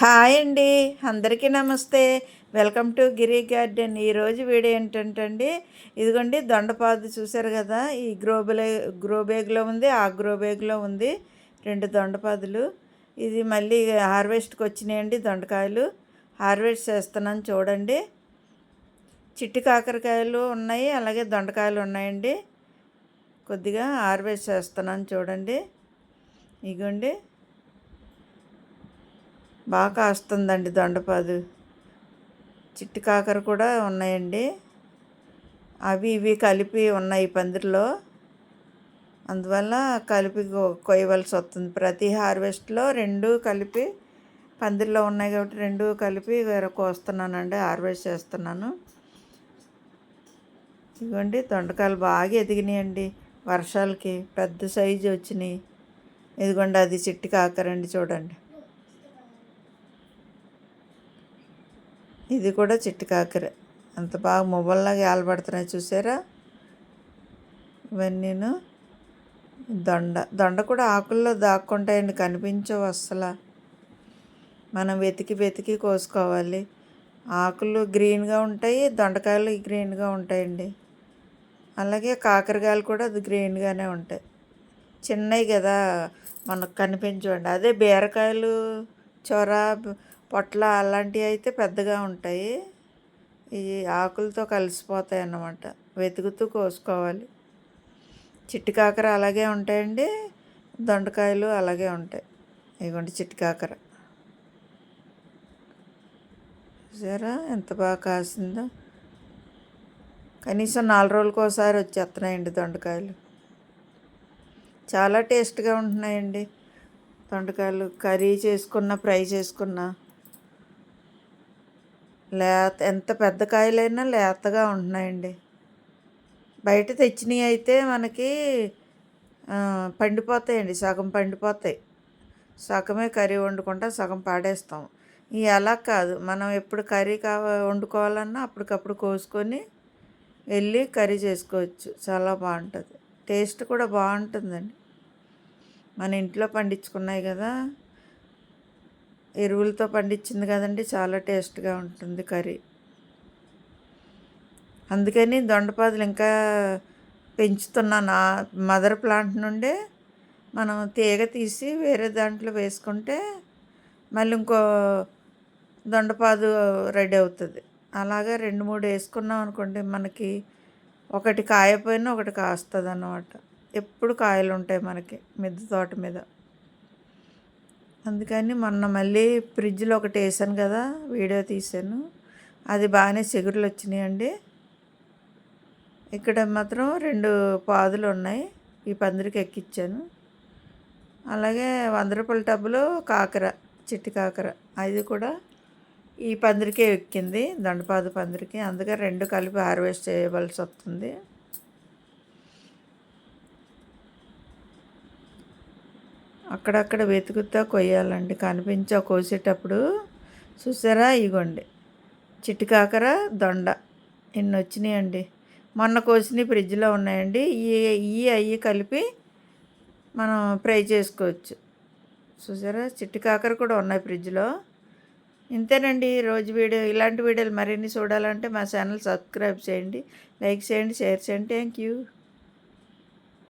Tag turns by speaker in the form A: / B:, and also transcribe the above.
A: Hi అండి. అందరికీ నమస్తే. Welcome to Giri garden. ఈరోజు వీడియో ఏంటంటే అండి, ఇదిగోండి దొండపాదు చూసారు కదా, ఈ గ్రో బ్యాగ్లో ఉంది, ఆ గ్రో బ్యాగ్లో ఉంది 2 దొండపాదులు. ఇది మళ్ళీ హార్వెస్ట్కి వచ్చినాయండి దొండకాయలు. హార్వెస్ట్ చేస్తున్నాను చూడండి. చిట్టి కాకరకాయలు ఉన్నాయి, అలాగే దొండకాయలు ఉన్నాయండి. కొద్దిగా హార్వెస్ట్ చేస్తున్నాను చూడండి. ఇగోండి బాగా కాస్తుందండి దొండపాదు. చిట్టి కాకర కూడా ఉన్నాయండి. అవి ఇవి కలిపి ఉన్నాయి పందిరిలో, అందువల్ల కలిపి కొయ్యవలసి వస్తుంది. ప్రతి హార్వెస్ట్లో 2 కలిపి పందిరిలో ఉన్నాయి కాబట్టి 2 కలిపి కోస్తున్నానండి, హార్వెస్ట్ చేస్తున్నాను. ఇదిగోండి దొండకాయలు బాగా ఎదిగినాయండి వర్షాలకి, పెద్ద సైజు వచ్చినాయి. ఇదిగోండి అది చిట్టి కాకరండి చూడండి. ఇది కూడా చిట్టి కాకర. అంత బాగా మువ్వల్లాగా ఏలబడుతున్నాయి చూసారా. ఇవన్నీను దొండ కూడా ఆకుల్లో దాక్కుంటాయండి, కనిపించవు అస్సలు. మనం వెతికి వెతికి కోసుకోవాలి. ఆకులు గ్రీన్గా ఉంటాయి, దొండకాయలు గ్రీన్గా ఉంటాయండి. అలాగే కాకరకాయలు కూడా అది గ్రీన్గానే ఉంటాయి. చిన్నవి కదా మనకు కనిపించవండి. అదే బీరకాయలు, చొర, పొట్ల అలాంటివి అయితే పెద్దగా ఉంటాయి. ఈ ఆకులతో కలిసిపోతాయి అన్నమాట, వెతుకుతూ కోసుకోవాలి. చిట్టి కాకర అలాగే ఉంటాయండి, దొండకాయలు అలాగే ఉంటాయి. ఇదిగోండి చిట్టి కాకర చూసారా ఎంత బాగా కాసిందో. కనీసం 4 రోజులకు ఒకసారి వచ్చేస్తున్నాయండి దొండకాయలు. చాలా టేస్ట్గా ఉంటున్నాయండి దొండకాయలు. కర్రీ చేసుకున్న, ఫ్రై చేసుకున్న, ఎంత పెద్ద కాయలైనా లేతగా ఉంటున్నాయండి. బయట తెచ్చినవి అయితే మనకి పండిపోతాయండి, సగం పండిపోతాయి. సగమే కర్రీ వండుకుంటా, సగం పాడేస్తాం. ఇవి అలా కాదు, మనం ఎప్పుడు కర్రీ వండుకోవాలన్నా అప్పటికప్పుడు కోసుకొని వెళ్ళి కర్రీ చేసుకోవచ్చు. చాలా బాగుంటుంది, టేస్ట్ కూడా బాగుంటుందండి. మన ఇంట్లో పండించుకున్నాయి కదా, ఎరువులతో పండించింది కదండి, చాలా టేస్ట్గా ఉంటుంది కర్రీ. అందుకని దొండపాదులు ఇంకా పెంచుతున్నాను. మదర్ ప్లాంట్ నుండే మనం తీగ తీసి వేరే దాంట్లో వేసుకుంటే మళ్ళీ ఇంకో దొండపాదు రెడీ అవుతుంది. అలాగా 2, 3 వేసుకున్నాం అనుకోండి, మనకి ఒకటి కాయపోయినా ఒకటి కాస్తుంది అన్నమాట. ఎప్పుడు కాయలు ఉంటాయి మనకి మిద్దె తోట మీద. అందుకని మొన్న మళ్ళీ ఫ్రిడ్జ్లో ఒకటి వేసాను కదా, వీడియో తీసాను, అది బాగానే చిగురులు వచ్చినాయండి. ఇక్కడ మాత్రం 2 పాదులు ఉన్నాయి, ఈ పందిరికి ఎక్కించాను. అలాగే 100 రూపాయల టబ్బులో కాకర, చిట్టి కాకర, అది కూడా ఈ పందిరికే ఎక్కింది, దొండపాదు పందిరికి. అందుకే 2 కలిపి హార్వెస్ట్ చేయవలసి వస్తుంది. అక్కడక్కడ వెతుకుతా కొయ్యాలండి, కోసేటప్పుడు. చూసారా ఇగోండి చిట్టి కాకర, దొండ ఇన్ని వచ్చినాయండి. మొన్న కోసినవి ఫ్రిడ్జ్లో ఉన్నాయండి. అవి కలిపి మనం ఫ్రై చేసుకోవచ్చు. చూసారా చిట్టి కాకర కూడా ఉన్నాయి ఫ్రిడ్జ్లో. ఇంతేనండి రోజు వీడియో. ఇలాంటి వీడియోలు మరిన్ని చూడాలంటే మా ఛానల్ సబ్స్క్రైబ్ చేయండి, లైక్ చేయండి, షేర్ చేయండి. Thank you.